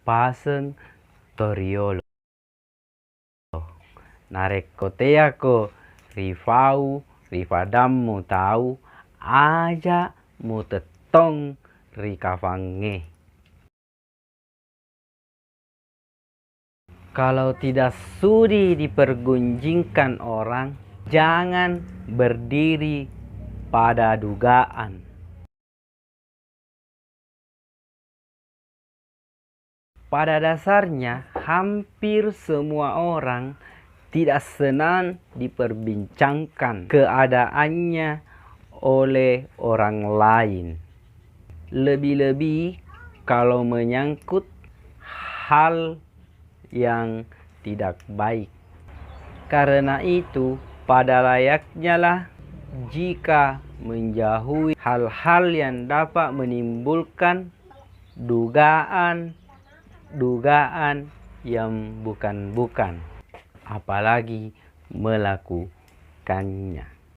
paseng toriolo. Narekoteako rifau rifadammu tahu aja mu tetong rikafange. Kalau tidak sudi dipergunjingkan orang, jangan berdiri pada dugaan. Pada dasarnya, hampir semua orang tidak senang diperbincangkan keadaannya oleh orang lain. Lebih-lebih kalau menyangkut hal yang tidak baik. Karena itu, pada layaknya lah jika menjauhi hal-hal yang dapat menimbulkan dugaan yang bukan-bukan, apalagi melakukannya.